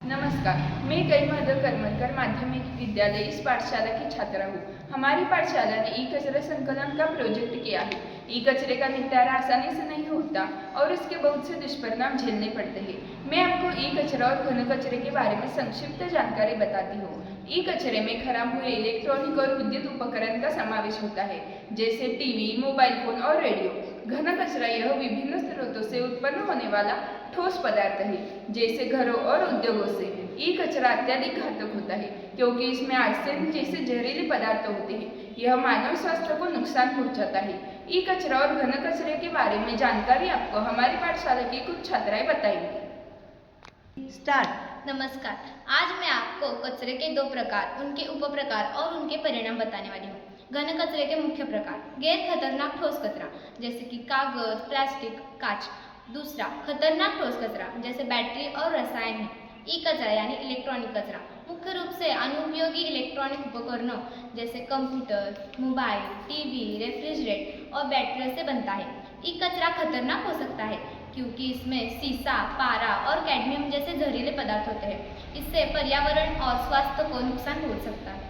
नमस्कार, मैं कई मधुर करमरकर माध्यमिक विद्यालय इस पाठशाला की छात्रा हूँ। हमारी पाठशाला ने ई कचरा संकलन का प्रोजेक्ट किया है। ई कचरे का निपटारा आसानी से नहीं होता और इसके बहुत से दुष्परिणाम झेलने पड़ते हैं। मैं आपको ई कचरा और घन कचरे के बारे में संक्षिप्त जानकारी बताती हूँ। ई कचरे में खराब हुए इलेक्ट्रॉनिक और विद्युत उपकरण का समावेश होता है, जैसे टीवी, मोबाइल फोन और रेडियो। घन कचरा यह विभिन्न स्रोतों से उत्पन्न होने वाला ठोस पदार्थ है, जैसे घरों और उद्योगों से। ई कचरा अत्यधिक घातक होता है क्योंकि इसमें आर्सेन जैसे जहरीले पदार्थ होते हैं। यह मानव स्वास्थ्य को नुकसान पहुंचाता है। ई कचरा और घन कचरे के बारे में जानकारी आपको हमारी पाठशाला की कुछ छात्राएं बताएंगी। स्टार्ट। नमस्कार, आज मैं आपको कचरे के दो प्रकार, उनके उपप्रकार और उनके परिणाम बताने वाली हूँ। घन कचरे के मुख्य प्रकार: गैर खतरनाक ठोस कचरा जैसे कि कागज, प्लास्टिक, कांच। दूसरा, खतरनाक ठोस कचरा जैसे बैटरी और रसायन है। ई कचरा यानी इलेक्ट्रॉनिक कचरा मुख्य रूप से अनुपयोगी इलेक्ट्रॉनिक उपकरणों जैसे कंप्यूटर, मोबाइल, टीवी, रेफ्रिजरेटर और बैटरी से बनता है। ई कचरा खतरनाक हो सकता है क्योंकि इसमें सीसा, पारा और कैडमियम जैसे जहरीले पदार्थ होते हैं। इससे पर्यावरण और स्वास्थ्य को नुकसान पहुंच सकता है।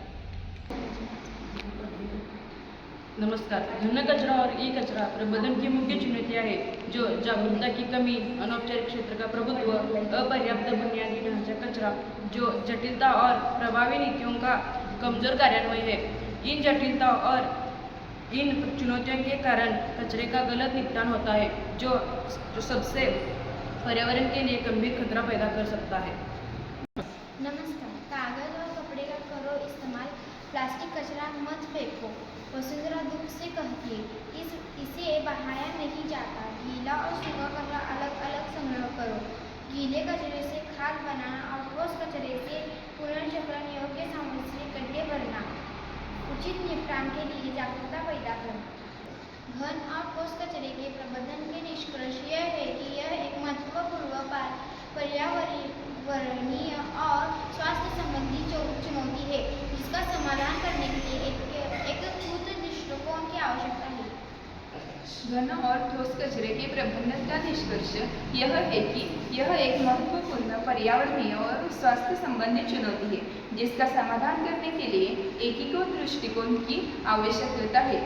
नमस्कार, घन कचरा और ई कचरा प्रबंधन की मुख्य चुनौतियां हैं जो जागरूकता की कमी, अनौपचारिक क्षेत्र का प्रभुत्व, अपर्याप्त बुनियादी ढांचा कचरा, जो जटिलता और प्रभावी नीतियों का कमजोर कार्यान्वयन है। इन जटिलता और इन चुनौतियों के कारण कचरे का गलत निपटान होता है, जो सबसे पर्यावरण के लिए गंभीर खतरा पैदा कर सकता है। नमस्कार, कागज और कपड़े का करो इस्तेमाल, प्लास्टिक कचरा मत फेंको। वसुंधरा दुख से कहती है, इसे बहाया नहीं जाता। गीला और सूखा कचरा अलग अलग संग्रह करो। गीले कचरे से खाद बनाना और ठोस कचरे से पुनर्चक्रण योग्य सामग्री से गड्ढे भरना। उचित निपटान के लिए जागरूकता पैदा करना। घन और ठोस कचरे के प्रबंधन के निष्कर्ष यह है कि यह एक महत्वपूर्ण पर्यावरणीय और स्वास्थ्य संबंधी चुनौती है, जिसका समाधान करने के लिए एकीकृत दृष्टिकोण की आवश्यकता है। घन और ठोस कचरे के प्रबंधन का निष्कर्ष यह है कि यह एक महत्वपूर्ण पर्यावरणीय और स्वास्थ्य संबंधी चुनौती है, जिसका समाधान करने के लिए एकीकृत दृष्टिकोण की आवश्यकता है।